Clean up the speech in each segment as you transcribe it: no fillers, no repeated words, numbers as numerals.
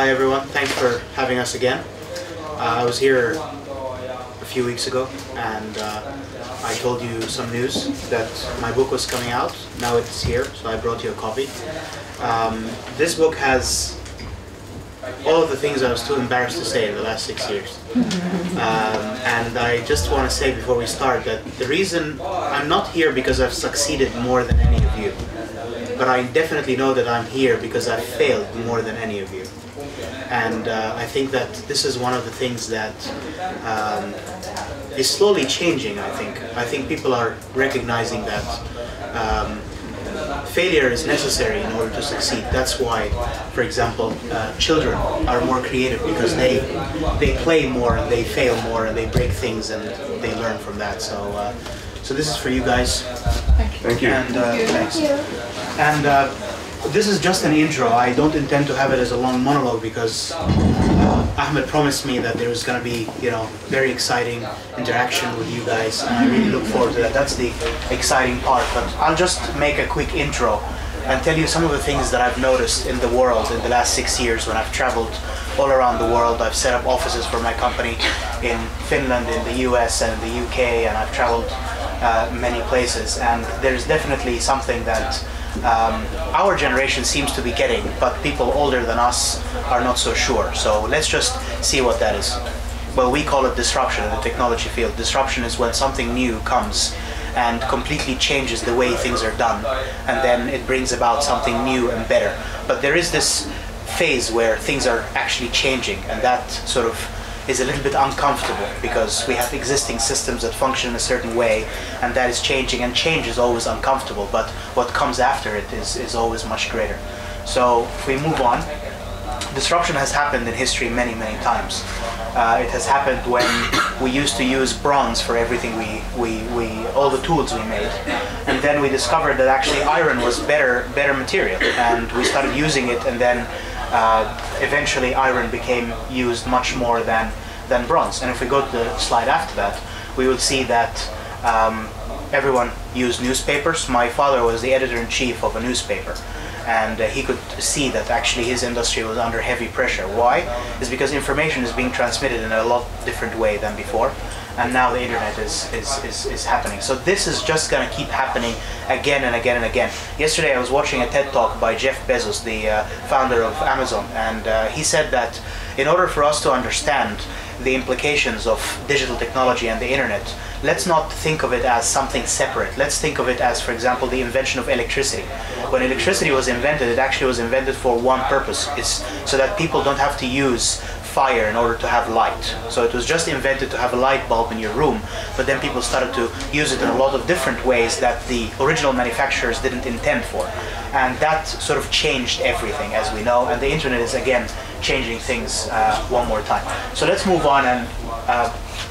Hi everyone, thanks for having us again. I was here a few weeks ago and I told you some news that my book was coming out. Now it's here, so I brought you a copy. This book has all of the things I was too embarrassed to say in the last 6 years. And I just want to say before we start that the reason I'm not here because I've succeeded more than any of you, but I definitely know that I'm here because I've failed more than any of you. And I think that this is one of the things that is slowly changing, I think. I think people are recognizing that failure is necessary in order to succeed. That's why, for example, children are more creative because they play more and they fail more and they break things and they learn from that. So this is for you guys. Thank you. And thanks. And this is just an intro. I don't intend to have it as a long monologue because Ahmed promised me that there was going to be, very exciting interaction with you guys, and I really look forward to that. That's the exciting part. But I'll just make a quick intro and tell you some of the things that I've noticed in the world in the last 6 years when I've traveled all around the world. I've set up offices for my company in Finland, in the US, and in the UK, and I've traveled many places. And there's definitely something that our generation seems to be getting, but people older than us are not so sure. So let's just see what that is. Well, we call it disruption in the technology field. Disruption is when something new comes and completely changes the way things are done, and then it brings about something new and better. But there is this phase where things are actually changing, and that sort of is a little bit uncomfortable because we have existing systems that function in a certain way, and that is changing, and change is always uncomfortable, but what comes after it is always much greater. So if we move on, disruption has happened in history many, many times. It has happened when we used to use bronze for everything all the tools we made, and then we discovered that actually iron was better material, and we started using it, and then eventually iron became used much more than bronze. And if we go to the slide after that, we will see that everyone used newspapers. My father was the editor-in-chief of a newspaper, and he could see that actually his industry was under heavy pressure. Why? It's because information is being transmitted in a lot different way than before, and now the internet is happening. So this is just going to keep happening again and again and again. Yesterday I was watching a TED Talk by Jeff Bezos, the founder of Amazon, and he said that in order for us to understand the implications of digital technology and the internet, let's not think of it as something separate. Let's think of it as, for example, the invention of electricity. When electricity was invented, it actually was invented for one purpose. It's so that people don't have to use fire in order to have light. So it was just invented to have a light bulb in your room, but then people started to use it in a lot of different ways that the original manufacturers didn't intend for. And that sort of changed everything, as we know, and the internet is again changing things one more time. So let's move on, and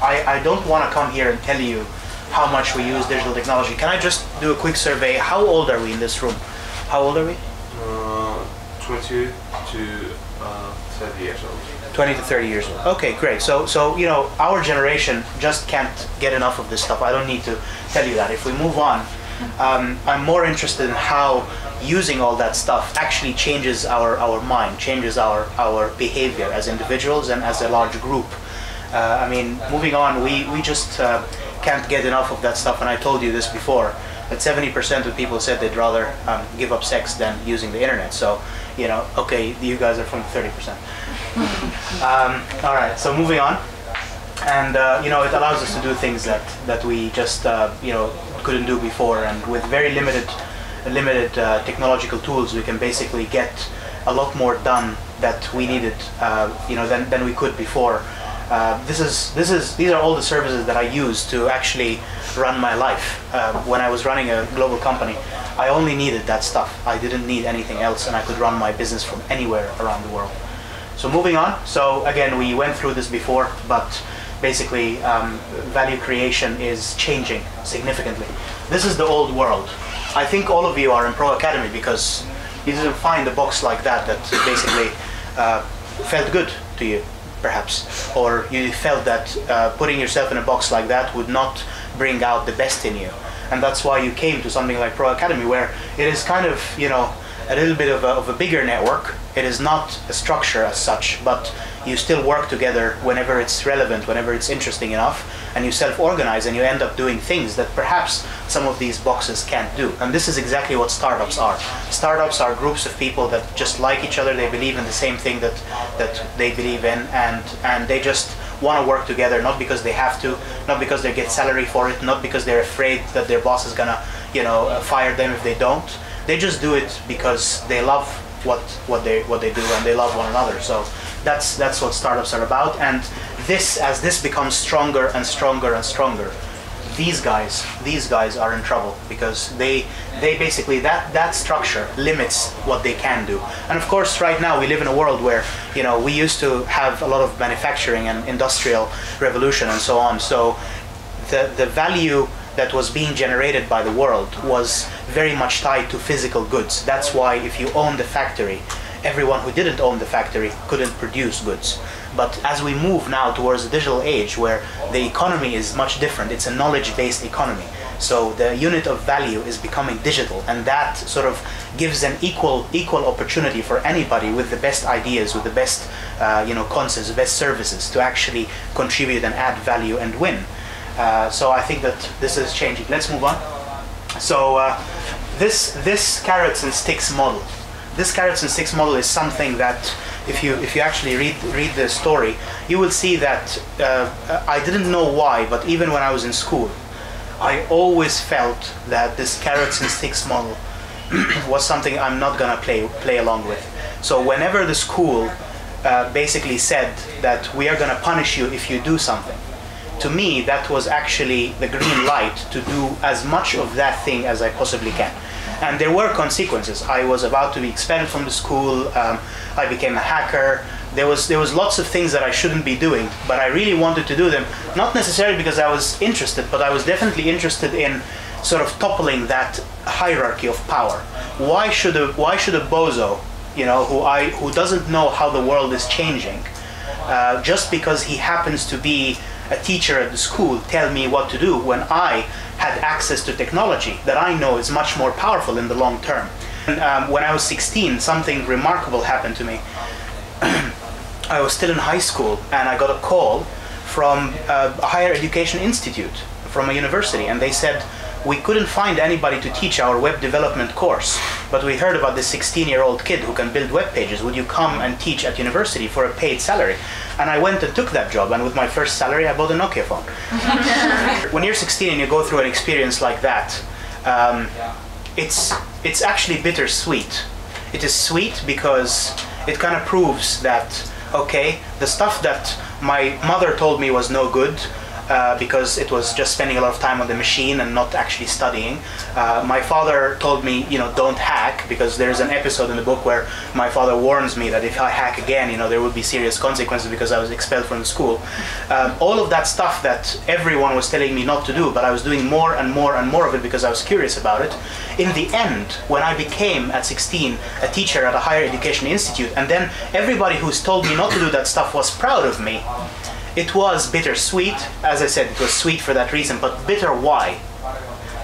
I don't want to come here and tell you how much we use digital technology. Can I just do a quick survey? How old are we in this room? How old are we? 20 to 30 years old. 20 to 30 years old. Okay, great. So our generation just can't get enough of this stuff. I don't need to tell you that. If we move on, I'm more interested in how using all that stuff actually changes our mind, changes our behavior as individuals and as a large group. Moving on, we just can't get enough of that stuff, and I told you this before, that 70% of people said they'd rather give up sex than using the internet. So, okay, you guys are from the 30%. All right, so moving on, and it allows us to do things that we just couldn't do before, and with very limited technological tools, we can basically get a lot more done that we needed, than we could before. These are all the services that I use to actually run my life. When I was running a global company, I only needed that stuff. I didn't need anything else, and I could run my business from anywhere around the world. So moving on. So again, we went through this before, but basically value creation is changing significantly. This is the old world. I think all of you are in Pro Academy because you didn't find a box like that basically felt good to you, perhaps, or you felt that putting yourself in a box like that would not bring out the best in you. And that's why you came to something like Pro Academy, where it is kind of, a little bit of a bigger network. It is not a structure as such, but you still work together whenever it's relevant, whenever it's interesting enough, and you self-organize and you end up doing things that perhaps some of these boxes can't do. And this is exactly what startups are. Startups are groups of people that just like each other, they believe in the same thing that they believe in, and they just want to work together, not because they have to, not because they get salary for it, not because they're afraid that their boss is gonna, fire them if they don't. They just do it because they love what they do, and they love one another. So that's what startups are about. And as this becomes stronger and stronger and stronger, these guys are in trouble, because they basically, that structure limits what they can do. And of course, right now we live in a world where we used to have a lot of manufacturing and industrial revolution and so on. So the value that was being generated by the world was very much tied to physical goods. That's why if you own the factory, everyone who didn't own the factory couldn't produce goods. But as we move now towards the digital age, where the economy is much different, it's a knowledge-based economy. So the unit of value is becoming digital, and that sort of gives an equal opportunity for anybody with the best ideas, with the best concepts, the best services, to actually contribute and add value and win. So I think that this is changing. Let's move on. So this carrots and sticks model. This carrots and sticks model is something that, if you actually read the story, you will see that I didn't know why, but even when I was in school, I always felt that this carrots and sticks model was something I'm not gonna play along with. So whenever the school basically said that we are gonna punish you if you do something, to me that was actually the green light to do as much of that thing as I possibly can. And there were consequences. I was about to be expelled from the school. I became a hacker. There was lots of things that I shouldn't be doing, but I really wanted to do them, not necessarily because I was interested, but I was definitely interested in sort of toppling that hierarchy of power. Why should a bozo, who doesn't know how the world is changing, just because he happens to be a teacher at the school, tell me what to do when I had access to technology that I know is much more powerful in the long term? And when I was 16, something remarkable happened to me. I was still in high school, and I got a call from a higher education institute, from a university, and they said, we couldn't find anybody to teach our web development course, but we heard about this 16-year-old kid who can build web pages. Would you come and teach at university for a paid salary? And I went and took that job, and with my first salary, I bought a Nokia phone. When you're 16 and you go through an experience like that, it's actually bittersweet. It is sweet because it kind of proves that, okay, the stuff that my mother told me was no good, because it was just spending a lot of time on the machine and not actually studying. My father told me, don't hack, because there's an episode in the book where my father warns me that if I hack again, there will be serious consequences because I was expelled from the school. All of that stuff that everyone was telling me not to do, but I was doing more and more and more of it because I was curious about it. In the end, when I became, at 16, a teacher at a higher education institute, and then everybody who's told me not to do that stuff was proud of me, it was bittersweet. As I said, it was sweet for that reason, but bitter why?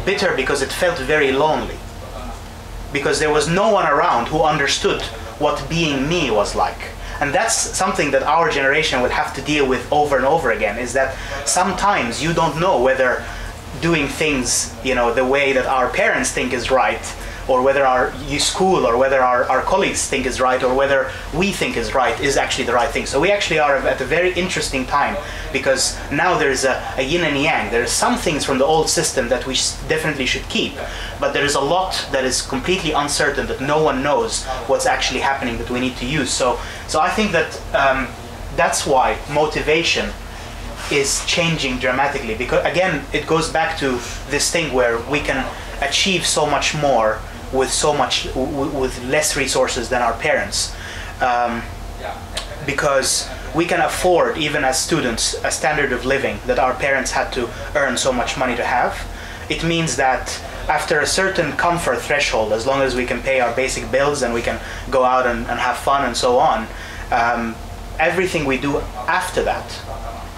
Bitter because it felt very lonely. Because there was no one around who understood what being me was like. And that's something that our generation will have to deal with over and over again, is that sometimes you don't know whether doing things, the way that our parents think is right, or whether our school or whether our colleagues think is right, or whether we think is right, is actually the right thing. So we actually are at a very interesting time, because now there's a yin and yang. There are some things from the old system that we definitely should keep, but there is a lot that is completely uncertain, that no one knows what's actually happening, that we need to use. So I think that that's why motivation is changing dramatically, because again, it goes back to this thing where we can achieve so much more with less resources than our parents, because we can afford, even as students, a standard of living that our parents had to earn so much money to have. It means that after a certain comfort threshold, as long as we can pay our basic bills and we can go out and have fun and so on, everything we do after that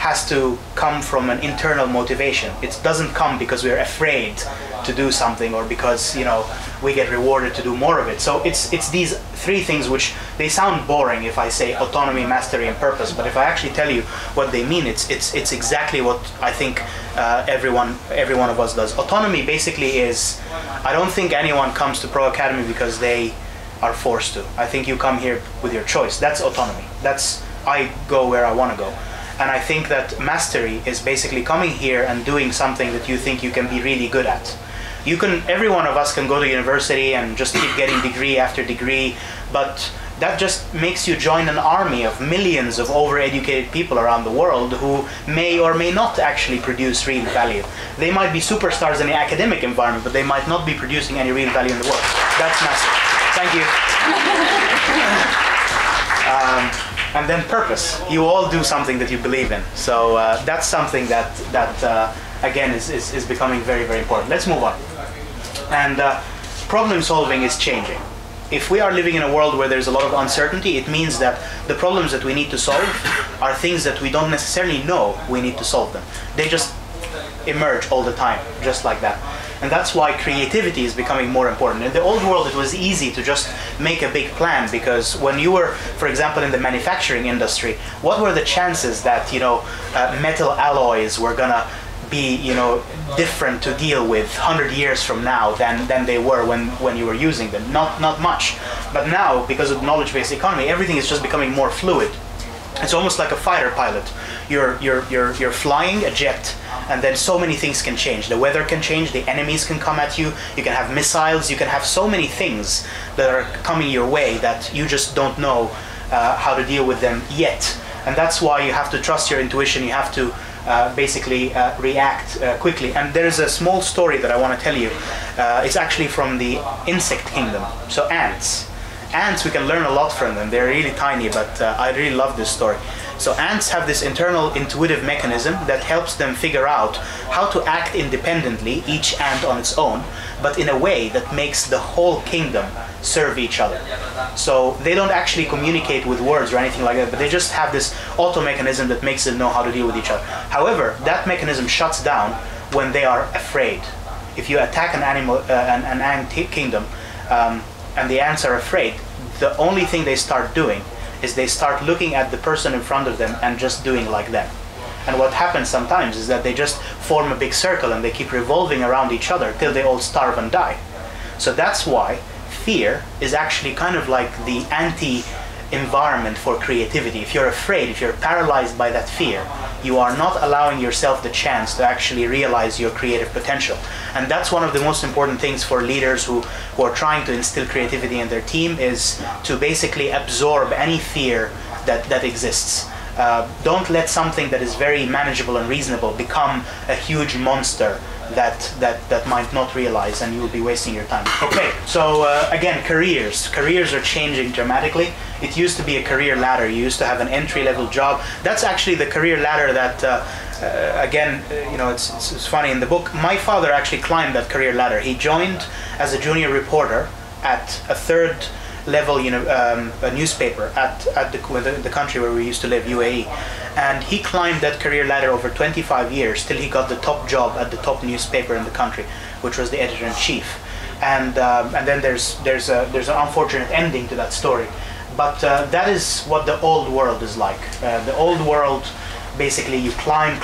has to come from an internal motivation. It doesn't come because we're afraid to do something or because, you know, we get rewarded to do more of it. So it's these three things which they sound boring if I say autonomy, mastery, and purpose, but if I actually tell you what they mean, it's exactly what I think every one of us does. Autonomy basically is, I don't think anyone comes to Pro Academy because they are forced to. I think you come here with your choice. That's autonomy. That's, I go where I want to go. And I think that mastery is basically coming here and doing something that you think you can be really good at. You can, every one of us can go to university and just keep getting degree after degree, but that just makes you join an army of millions of overeducated people around the world who may or may not actually produce real value. They might be superstars in the academic environment, but they might not be producing any real value in the world. That's mastery. Thank you. And then purpose. You all do something that you believe in. So that's something that again is becoming very, very important. Let's move on. And problem solving is changing. If we are living in a world where there's a lot of uncertainty, it means that the problems that we need to solve are things that we don't necessarily know we need to solve them. They just emerge all the time, just like that. And that's why creativity is becoming more important. In the old world, it was easy to just make a big plan, because when you were, for example, in the manufacturing industry, what were the chances that, you know, metal alloys were gonna be, you know, different to deal with 100 years from now than they were when you were using them? Not much. But now, because of the knowledge-based economy, everything is just becoming more fluid. It's almost like a fighter pilot. You're flying a jet, and then so many things can change. The weather can change, the enemies can come at you, you can have missiles, you can have so many things that are coming your way that you just don't know how to deal with them yet. And that's why you have to trust your intuition, you have to basically react quickly. And there's a small story that I want to tell you. It's actually from the insect kingdom. So ants. Ants, we can learn a lot from them. They're really tiny, but I really love this story. So ants have this internal intuitive mechanism that helps them figure out how to act independently, each ant on its own, but in a way that makes the whole kingdom serve each other. So they don't actually communicate with words or anything like that, but they just have this auto mechanism that makes them know how to deal with each other. However, that mechanism shuts down when they are afraid. If you attack an animal, an ant kingdom, and the ants are afraid, the only thing they start doing is they start looking at the person in front of them and just doing like them. And what happens sometimes is that they just form a big circle and they keep revolving around each other till they all starve and die. So that's why fear is actually kind of like the anti-environment for creativity. If you're afraid, if you're paralyzed by that fear, you are not allowing yourself the chance to actually realize your creative potential. And that's one of the most important things for leaders who are trying to instill creativity in their team, is to basically absorb any fear that exists. Don't let something that is very manageable and reasonable become a huge monster that might not realize, and you will be wasting your time. Okay, so again, careers are changing dramatically. It used to be a career ladder. You used to have an entry-level job. That's actually the career ladder that again, you know, it's funny in the book. My father actually climbed that career ladder. He joined as a junior reporter at a third level, you know, a newspaper at the country where we used to live, UAE, and he climbed that career ladder over 25 years till he got the top job at the top newspaper in the country, which was the editor-in-chief. And then there's an unfortunate ending to that story, but that is what the old world is like. The old world, basically, you climb,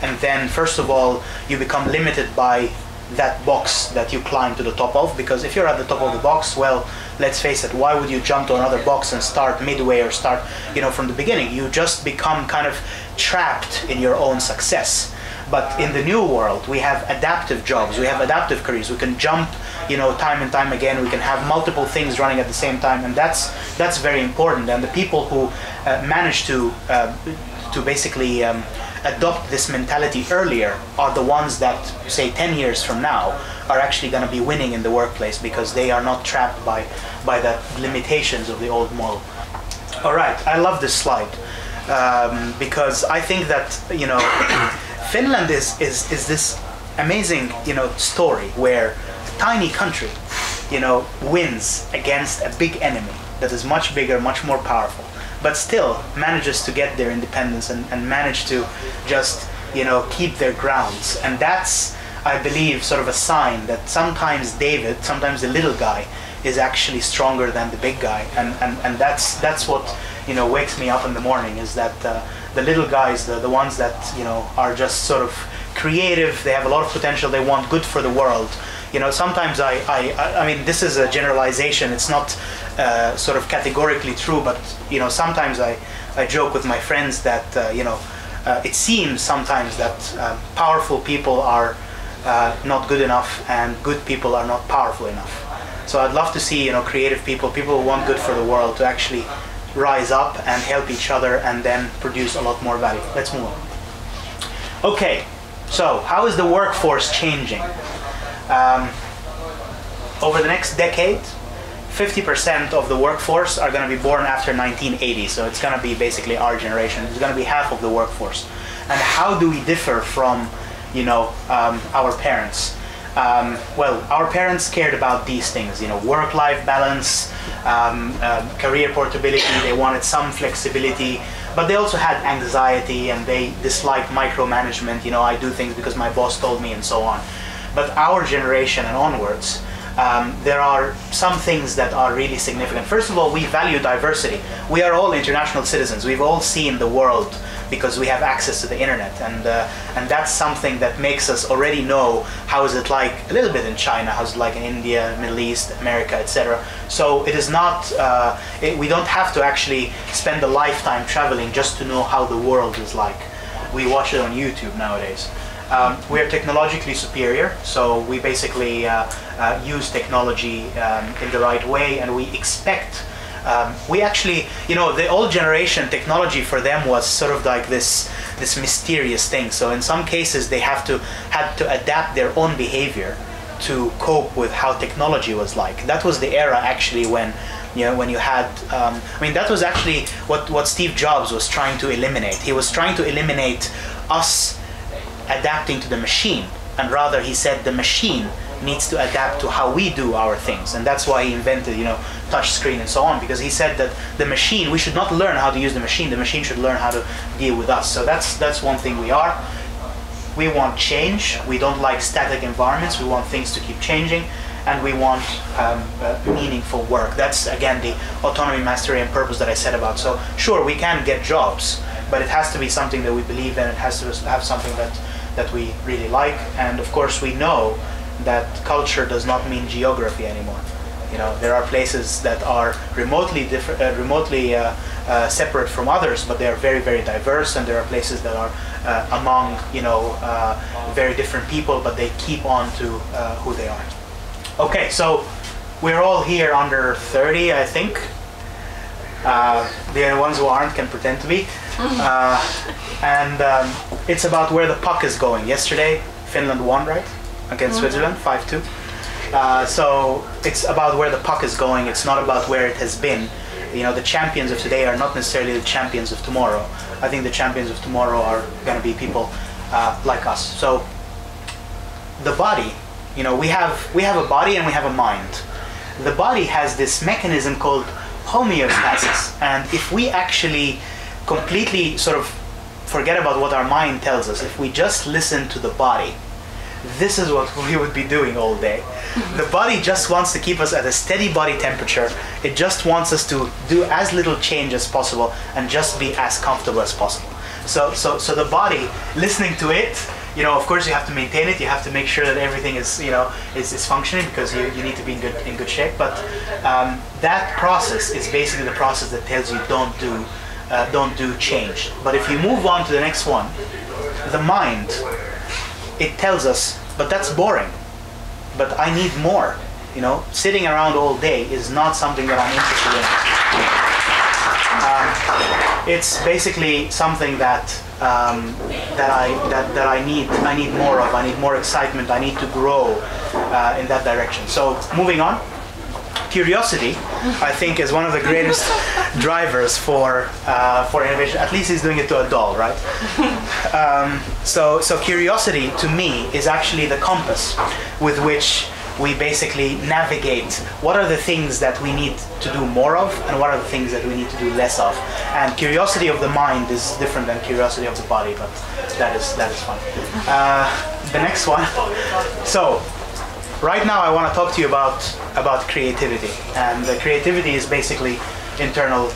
and then first of all you become limited by that box that you climb to the top of, because if you're at the top of the box, well, let's face it, why would you jump to another box and start midway or start, you know, from the beginning? You just become kind of trapped in your own success. But in the new world, we have adaptive jobs, we have adaptive careers, we can jump, you know, time and time again, we can have multiple things running at the same time, and that's very important. And the people who manage to basically adopt this mentality earlier are the ones that, say, 10 years from now are actually going to be winning in the workplace, because they are not trapped by the limitations of the old model. All right, I love this slide because I think that, you know, Finland is this amazing, you know, story where a tiny country, you know, wins against a big enemy that is much bigger, much more powerful. but still manages to get their independence and manage to just, you know, keep their grounds. And that's, I believe, sort of a sign that sometimes David, sometimes the little guy, is actually stronger than the big guy. And that's what, you know, wakes me up in the morning, is that the little guys, the ones that, you know, are just sort of creative, they have a lot of potential, they want good for the world. You know, sometimes I mean, this is a generalization, it's not sort of categorically true, but, you know, sometimes I joke with my friends that, you know, it seems sometimes that powerful people are not good enough and good people are not powerful enough. So I'd love to see, you know, creative people who want good for the world, to actually rise up and help each other and then produce a lot more value. Let's move on. Okay, so how is the workforce changing? Over the next decade, 50% of the workforce are going to be born after 1980, so it's going to be basically our generation. It's going to be half of the workforce. And how do we differ from, you know, our parents? Well, our parents cared about these things, you know, work-life balance, career portability. They wanted some flexibility, but they also had anxiety and they disliked micromanagement. You know, I do things because my boss told me and so on. But our generation and onwards, there are some things that are really significant. First of all, we value diversity. We are all international citizens. We've all seen the world because we have access to the internet, and that's something that makes us already know how is it like a little bit in China, how's it like in India, Middle East, America, etc. So it is not, we don't have to actually spend a lifetime traveling just to know how the world is like. We watch it on YouTube nowadays. We are technologically superior, so we basically use technology in the right way, and we expect, we actually, you know, the old generation, technology for them was sort of like this mysterious thing. So in some cases they had to adapt their own behavior to cope with how technology was like. That was the era actually when, you know, when you had, I mean, that was actually what Steve Jobs was trying to eliminate. He was trying to eliminate us adapting to the machine, and rather he said the machine needs to adapt to how we do our things. And that's why he invented, you know, touch screen and so on, because he said that the machine, we should not learn how to use the machine should learn how to deal with us. So that's one thing we are. We want change. We don't like static environments. We want things to keep changing, and we want meaningful work. That's again the autonomy, mastery, and purpose that I said about. So sure, we can get jobs, but it has to be something that we believe in. It has to have something that we really like. And of course, we know that culture does not mean geography anymore. You know, there are places that are remotely separate from others, but they are very, very diverse, and there are places that are among, you know, very different people, but they keep on to who they are. Okay, so we're all here under 30, I think. The ones who aren't can pretend to be. And it's about where the puck is going. Yesterday, Finland won, right? Against Switzerland, 5-2. So it's about where the puck is going. It's not about where it has been. You know, the champions of today are not necessarily the champions of tomorrow. I think the champions of tomorrow are going to be people like us. So the body, you know, we have a body and we have a mind. The body has this mechanism called homeostasis, and if we actually completely sort of forget about what our mind tells us, if we just listen to the body, this is what we would be doing all day. The body just wants to keep us at a steady body temperature. It just wants us to do as little change as possible and just be as comfortable as possible. So the body, listening to it, you know, of course you have to maintain it. You have to make sure that everything is, you know, is functioning, because you need to be in good shape. But that process is basically the process that tells you don't do change. But if you move on to the next one, the mind, it tells us, but that's boring. But I need more. You know, sitting around all day is not something that I'm interested in. It's basically something that I need more of. I need more excitement. I need to grow in that direction. So moving on, curiosity, I think, is one of the greatest drivers for innovation. At least he's doing it to a doll, right? So curiosity to me is actually the compass with which we basically navigate what are the things that we need to do more of and what are the things that we need to do less of. And curiosity of the mind is different than curiosity of the body, but that is fun. The next one. So right now I want to talk to you about creativity, and the creativity is basically internal.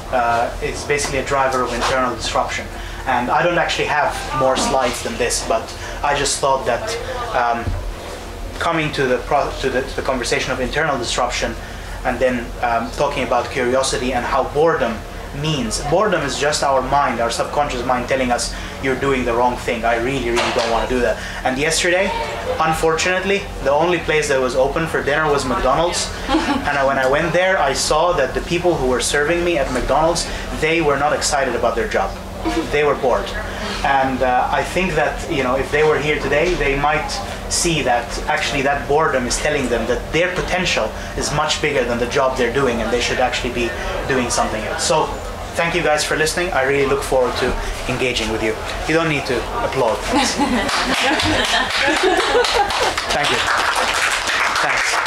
It's basically a driver of internal disruption. And I don't actually have more slides than this, but I just thought that coming to the conversation of internal disruption, and then talking about curiosity and how boredom means. Boredom is just our mind, our subconscious mind telling us you're doing the wrong thing. I really, really don't want to do that. And yesterday, unfortunately, the only place that was open for dinner was McDonald's. And when I went there, I saw that the people who were serving me at McDonald's, they were not excited about their job. They were bored. And I think that, you know, if they were here today, they might see that actually that boredom is telling them that their potential is much bigger than the job they're doing, and they should actually be doing something else. So thank you guys for listening. I really look forward to engaging with you. You don't need to applaud. Thank you. Thanks.